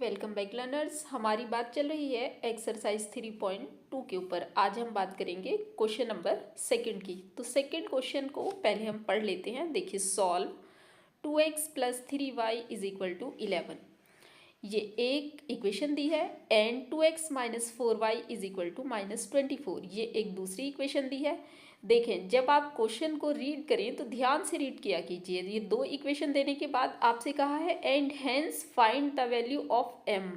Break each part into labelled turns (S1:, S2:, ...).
S1: Welcome back learners. हमारी बात चल रही है एक्सरसाइज 3.2 के ऊपर। आज हम बात करेंगे क्वेश्चन नंबर सेकंड की। तो सेकंड क्वेश्चन को पहले हम पढ़ लेते हैं। देखिए, solve 2x plus 3y is equal to 11। ये एक इक्वेशन दी है and 2x minus 4y is equal to minus 24, ये एक दूसरी इक्वेशन दी है। देखें, जब आप क्वेश्चन को रीड करें तो ध्यान से रीड किया कीजिए। ये दो इक्वेशन देने के बाद आपसे कहा है and hence find the value of m।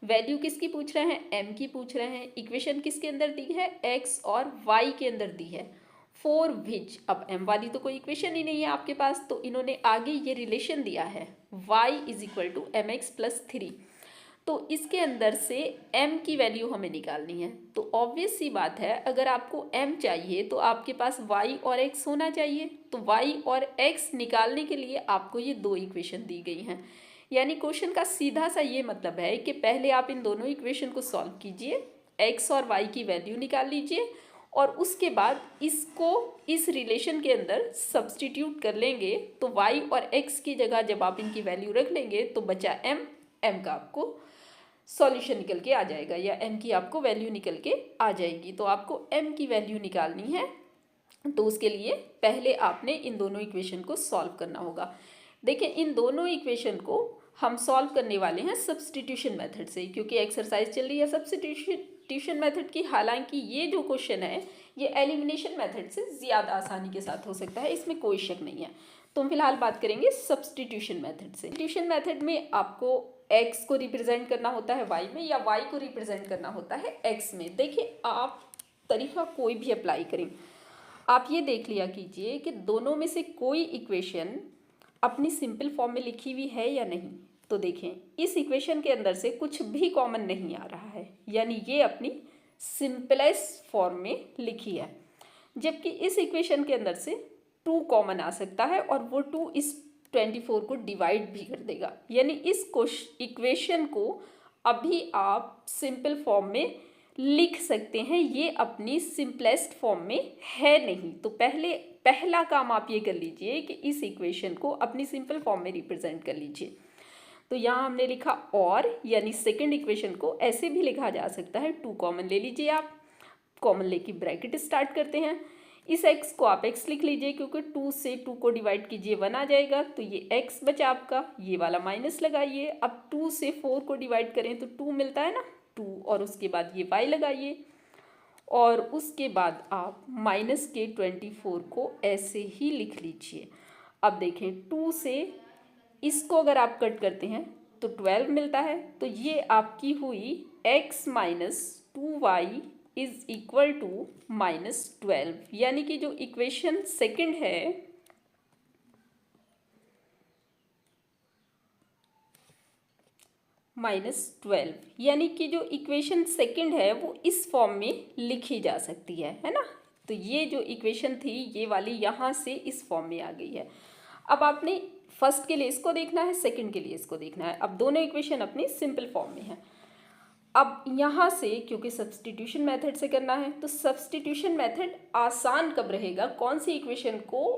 S1: Value किसकी पूछ रहे हैं? m की पूछ रहे हैं। इक्वेशन किसके अंदर दी है? x और y के अंदर दी है। फॉर विच, अब m वाली तो कोई इक्वेशन ही नहीं है आपके पास, तो इन्होंने आगे ये रिलेशन दिया है y is equal to M X plus 3। तो इसके अंदर से m की वैल्यू हमें निकालनी है। तो ऑब्वियस सी बात है, अगर आपको m चाहिए तो आपके पास y और x होना चाहिए। तो y और x निकालने के लिए आपको ये दो इक्वेशन दी गई हैं। यानी क्वेश्चन का सीधा सा ये मतलब है कि पहले आप इन दोनों इक्वेशन को सॉल्व कीजिए, x और y की वैल्यू निकाल लीजिए और उसके बाद इसको इस रिलेशन के अंदर सब्सटीट्यूट कर लेंगे। तो y और x की जगह जब आप इनकी वैल्यू रख लेंगे तो बचा m का आपको सॉल्यूशन निकल के आ जाएगा, या m की आपको वैल्यू निकल के आ जाएगी। तो आपको m की वैल्यू निकालनी है, तो उसके लिए पहले आपने इन दोनों इक्वेशन को सॉल्व करना होगा। देखिए, इन दोनों इक्वेशन को हम सॉल्व करने वाले हैं सब्सटीट्यूशन मेथड से, क्योंकि एक्सरसाइज चल रही है सब्सटीट्यूशन मेथड की। हालांकि ये जो क्वेश्चन है ये एलिमिनेशन मेथड से ज़्यादा आसानी के साथ हो सकता है, इसमें कोई शक नहीं है। तो हम फिलहाल बात करेंगे सब्सटीट्यूशन मेथड से। सब्सटीट्यूशन मेथड में आपको x को रिप्रेजेंट करना होता है y में, या y को रिप्रेजेंट करना होता है x में। देखिए, आप तरीका कोई भी अप्लाई करें, आप ये देख लिया कीजिए कि दोनों में से कोई इक्वेशन अपनी सिंपल फॉर्म में लिखी हुई है या नहीं। तो देखें, इस इक्वेशन के अंदर से कुछ भी कॉमन नहीं आ रहा है, यानी ये अपनी सिंपलेस्ट फॉर्म में लिखी है। जबकि इस इक्वेशन के अंदर से 2 कॉमन आ सकता है और वो 2 इस 24 को डिवाइड भी कर देगा। यानी इस इक्वेशन को अभी आप सिंपल फॉर्म में लिख सकते हैं, ये अपनी सिंपलेस्ट फॉर्म में है नहीं। तो पहला काम आप ये कर लीजिए कि इस इक्वेशन को अपनी सिंपल फॉर्म में रिप्रेजेंट कर लीजिए। तो यहाँ हमने लिखा और, यानी सेकंड इक्वेशन को ऐसे भी लिखा जा सकता है। 2 कॉमन ले लीजिए, आप कॉमन लेके ब्रैकेट स्टार्ट करते हैं। इस x को आप x लिख लीजिए, क्योंकि 2 से 2 को डिवाइड कीजिए 1 आ जाएगा, तो ये x बचा आपका। ये वाला माइनस लगाइए। अब 2 से 4 को डिवाइड करें तो 2 मिलता है ना, 2, और उसके बाद ये y लगाइए और उसके बाद आप माइनस के 24 को ऐसे ही लिख लीजिए। अब देखें, 2 से इसको अगर आप कट करते हैं तो 12 मिलता है। तो ये आपकी हुई x minus 2y is equal to minus 12, यानी कि जो इक्वेशन सेकंड है -12, यानी कि जो इक्वेशन सेकंड है वो इस फॉर्म में लिखी जा सकती है ना। तो ये जो इक्वेशन थी ये वाली यहाँ से इस फॉर्म में आ गई है। अब आपने फर्स्ट के लिए इसको देखना है, सेकंड के लिए इसको देखना है। अब दोनों इक्वेशन अपनी सिंपल फॉर्म में है। अब यहाँ से क्योंकि सब्सटीट्यूशन मेथड से करना है, तो सब्सटीट्यूशन मेथड आसान कब रहेगा, कौन सी इक्वेशन को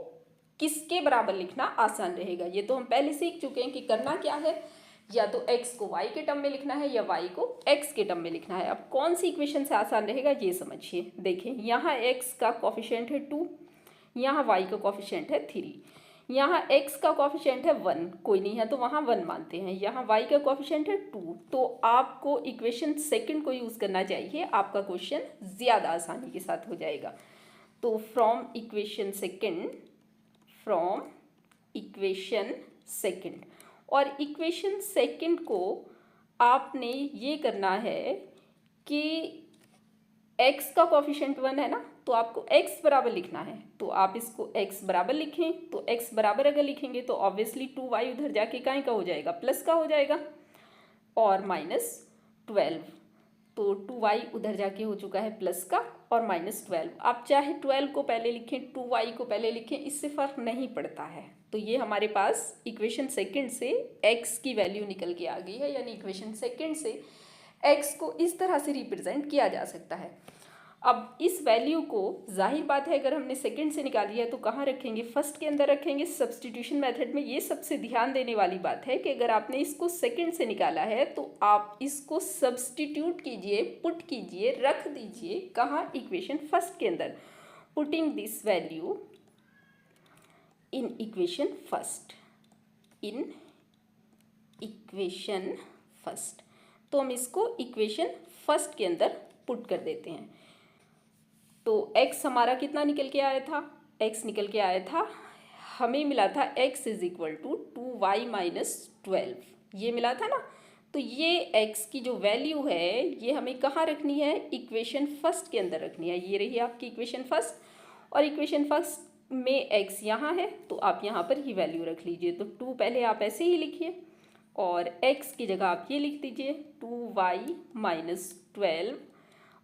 S1: किसके बराबर लिखना आसान रहेगा, ये तो हम पहले सीख चुके हैं कि करना क्या है, या तो x को y के टर्म में लिखना है या y को x के टर्म में लिखना है। अब कौन सी इक्वेशन से आसान रहेगा ये समझिए। देखें, यहाँ x का कोफिशिएंट है 2, यहाँ y का कोफिशिएंट है 3, यहाँ x का कोफिशिएंट है 1, कोई नहीं है तो वहाँ 1 मानते हैं, यहाँ y का कोफिशिएंट है 2। तो आपको इक्वेशन सेकंड को यूज़ करना चाहिए, आपका क्वेश्चन ज़्यादा आसानी के साथ हो जाएगा। तो फ्रॉम इक्वेशन सेकंड, और इक्वेशन सेकंड को आपने ये करना है कि x का कोफिशिएंट 1 है ना, तो आपको x बराबर लिखना है। तो आप इसको x बराबर लिखें, तो x बराबर अगर लिखेंगे तो ऑब्वियसली 2y उधर जाके काहे का हो जाएगा, प्लस का हो जाएगा, और -12, तो 2y उधर जाके हो चुका है प्लस का और -12। आप चाहे 12 को पहले लिखें 2y को पहले लिखें, इससे फ़र्क नहीं पड़ता है। तो ये हमारे पास इक्वेशन सेकंड से x की वैल्यू निकल के आ गई है, यानी इक्वेशन सेकंड से x को इस तरह से रिप्रेजेंट किया जा सकता है। अब इस वैल्यू को जाहिर बात है अगर हमने सेकंड से निकाली है तो कहाँ रखेंगे, फर्स्ट के अंदर रखेंगे। सब्स्टिट्यूशन मेथड में ये सबसे ध्यान देने वाली बात है कि अगर आपने इसको सेकंड से निकाला है तो आप इसको सब्स्टिट्यूट कीजिए, पुट कीजिए, रख दीजिए कहाँ, इक्वेशन फर्स्ट के अंदर। Putting this value in equation first, in equation first, तो हम इसको इक्वेशन फर्स्ट के अंदर पुट कर देते हैं। तो x हमारा कितना निकल के आया था, x निकल के आया था, हमें मिला था x is equal to 2y minus 12, ये मिला था ना। तो ये x की जो वैल्यू है ये हमें कहाँ रखनी है, इक्वेशन फर्स्ट के अंदर रखनी है। ये रही आपकी इक्वेशन फर्स्ट, और इक्वेशन फर्स्ट में x यहाँ है तो आप यहाँ पर ही वैल्यू रख लीजिए। तो 2 पहले आप ऐसे ही लिखिए और x की जगह आप ये लिख दीजिए 2y माइनस 12,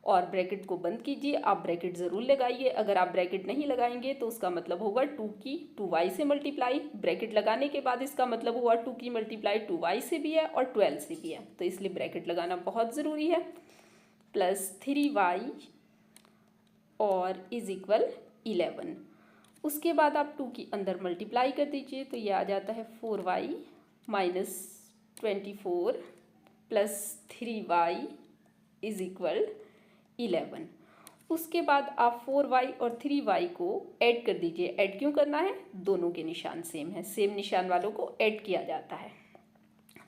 S1: और ब्रैकेट को बंद कीजिए। आप ब्रैकेट ज़रूर लगाइए, अगर आप ब्रैकेट नहीं लगाएंगे तो उसका मतलब होगा 2y से मल्टीप्लाई, ब्रैकेट लगाने के बाद इसका मतलब हुआ 2 की मल्टीप्लाई 2y से भी है और 12 से भी है, तो इसलिए ब्रैकेट लगाना बहुत ज़रूरी है। प्लस 3y और इज इक्वल 11। उसके बाद आप 2 की अंदर मल्टीप्लाई कर दीजिए तो ये आ जाता है 4y minus 24 plus 3y is equal 11। उसके बाद आप 4y और 3y को ऐड कर दीजिए। ऐड क्यों करना है, दोनों के निशान सेम है, सेम निशान वालों को ऐड किया जाता है।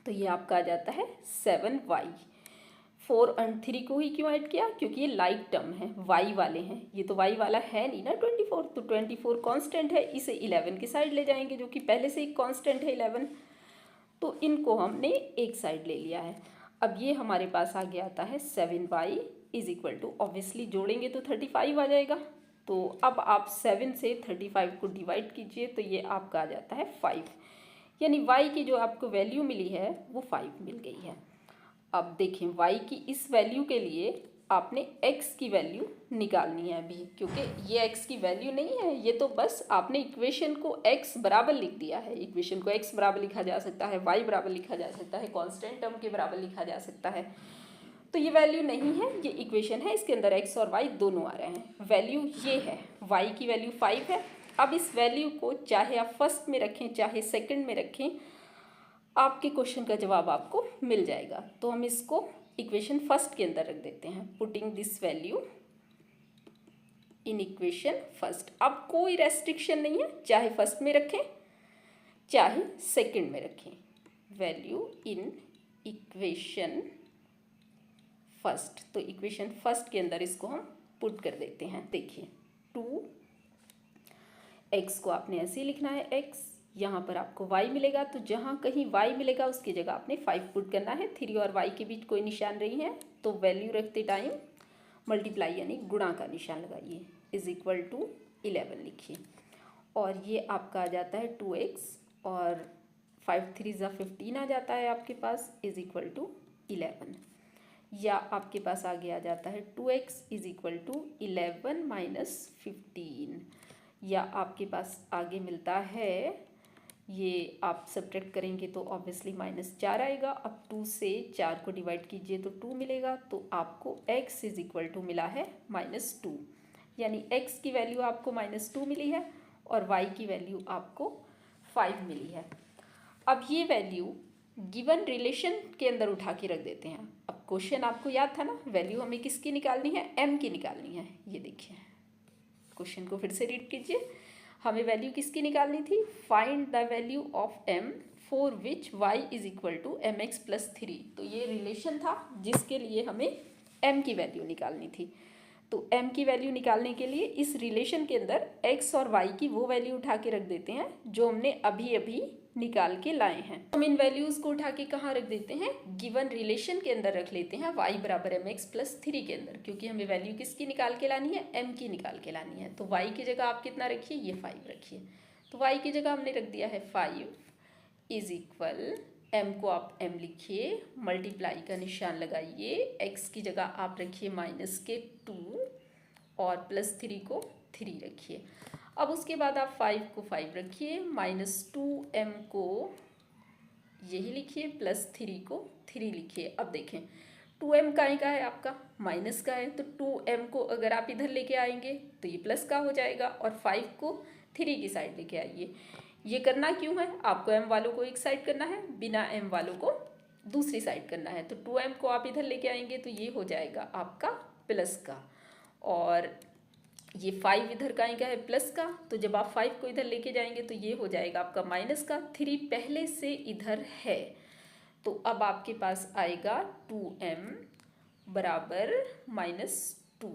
S1: तो ये आपका आ जाता है 7y। 4 और 3 को ही क्यों ऐड किया, क्योंकि ये लाइक टर्म है, y वाले हैं, ये तो y वाला है नहीं ना 24, तो 24 कांस्टेंट है, इसे 11 की साइड ले जाएंगे जो कि पहले से ही कांस्टेंट है 11, तो इनको हमने एक साइड ले लिया है। अब ये हमारे पास आगे आता है 7y is equal to, obviously जोड़ेंगे तो 35 आ जाएगा। तो अब आप 7 से 35 को डिवाइड कीजिए तो ये आपका आ जाता है 5, यानी y की जो आपको वैल्यू मिली है वो 5 मिल गई है। अब देखें y की इस वैल्यू के लिए आपने x की वैल्यू निकालनी है अभी, क्योंकि ये x की वैल्यू नहीं है, ये तो बस आपने इक्वेशन को x बराबर लिख दिया है। इक्वेशन को x बराबर लिखा जा सकता है, y बराबर लिखा जा सकता है, कांस्टेंट टर्म के बराबर लिखा जा सकता है। तो ये वैल्यू नहीं है, ये इक्वेशन है, इसके अंदर x और y दोनों आ रहे हैं। वैल्यू ये है, y की वैल्यू 5 है। अब इस वैल्यू को चाहे आप फर्स्ट में रखें चाहे सेकंड में रखें, आपके क्वेश्चन का जवाब आपको मिल जाएगा। तो हम इसको इक्वेशन फर्स्ट के अंदर रख देते हैं। Putting this value in equation first. अब कोई रेस्ट्रिक्शन नहीं है, चाहे फर्स्ट में रखें चाहे सेकंड में रखें। वैल्यू इन इक्वेशन फर्स्ट, तो इक्वेशन फर्स्ट के अंदर इसको हम पुट कर देते हैं। देखिए 2x को आपने ऐसे ही लिखना है, x यहाँ पर आपको y मिलेगा, तो जहाँ कहीं y मिलेगा उसकी जगह आपने 5 पुट करना है। 3 और y के बीच कोई निशान नहीं है, तो वैल्यू रखते टाइम मल्टीप्लाई यानी गुणा का निशान लगाइए, इज इक्वल टू 11 लिखिए, और ये आपका आ जाता है 2x और 5 3 ज़ा 15 आ जाता है आपके पास, इज इक्वल टू 11। या आपके पास आगे आ जाता है 2x is equal to 11 minus 15, या आपके पास आगे मिलता है, ये आप सब्ट्रैक्ट करेंगे तो ऑब्वियसली -4 आएगा। अब 2 से 4 को डिवाइड कीजिए तो 2 मिलेगा, तो आपको x इज इक्वल टू मिला है -2, यानी x की वैल्यू आपको -2 मिली है और y की वैल्यू आपको 5 मिली है। अब ये वैल्यू गिवन रिलेशन के अंदर उठा के रख देते हैं। अब क्वेश्चन आपको याद था ना, वैल्यू हमें किसकी निकालनी है, m की निकालनी है। ये देखिए क्वेश्चन को फिर से रीड कीजिए, हमें वैल्यू किसकी निकालनी थी, find the value of m for which y is equal to mx plus 3। तो ये रिलेशन था जिसके लिए हमें m की वैल्यू निकालनी थी। तो m की वैल्यू निकालने के लिए इस रिलेशन के अंदर x और y की वो वैल्यू उठा के रख देते हैं जो हमने अभी अभी निकाल के लाए हैं। हम इन वैल्यूज़ को उठा के कहाँ रख देते हैं, गिवन रिलेशन के अंदर रख लेते हैं, y बराबर mx प्लस 3 के अंदर, क्योंकि हमें वैल्यू किसकी निकाल के लानी है, m की निकाल के लानी है। तो y की जगह आप कितना रखिए, ये 5 रखिए, तो y की जगह हमने रख दिया है 5 इज इक्वल, m को आप m लिखिए, मल्टीप्लाई का निशान लगाइए, x की जगह आप रखिए -2 और प्लस 3 को 3 रखिए। अब उसके बाद आप 5 को 5 रखिए, -2m को यही लिखिए, प्लस 3 को 3 लिखिए। अब देखें 2m काहे का है आपका, माइनस का है, तो 2m को अगर आप इधर लेके आएंगे तो ये प्लस का हो जाएगा, और 5 को 3 की साइड लेके आइए। ये करना क्यों है, आपको m वालों को एक साइड करना है, बिना m वालों को दूसरी साइड करना है। तो 2m को आप इधर लेके आएंगे तो ये हो जाएगा आपका प्लस का, और ये 5 इधर का है प्लस का, तो जब आप 5 को इधर लेके जाएंगे तो ये हो जाएगा आपका माइनस का। 3 पहले से इधर है, तो अब आपके पास आएगा 2m बराबर -2।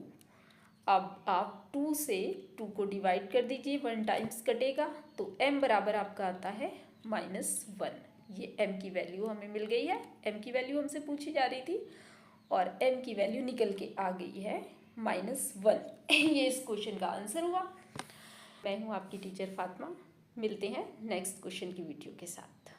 S1: अब आप 2 से 2 को डिवाइड कर दीजिए, 1 टाइम्स कटेगा, तो m बराबर आपका आता है -1। ये m की वैल्यू हमें मिल गई है, m की वैल्यू हमसे पूछी जा रही थी और m की वैल्यू निकल के आ गई है -1। ये इस क्वेश्चन का आंसर हुआ। मैं हूँ आपकी टीचर फातिमा, मिलते हैं नेक्स्ट क्वेश्चन की वीडियो के साथ।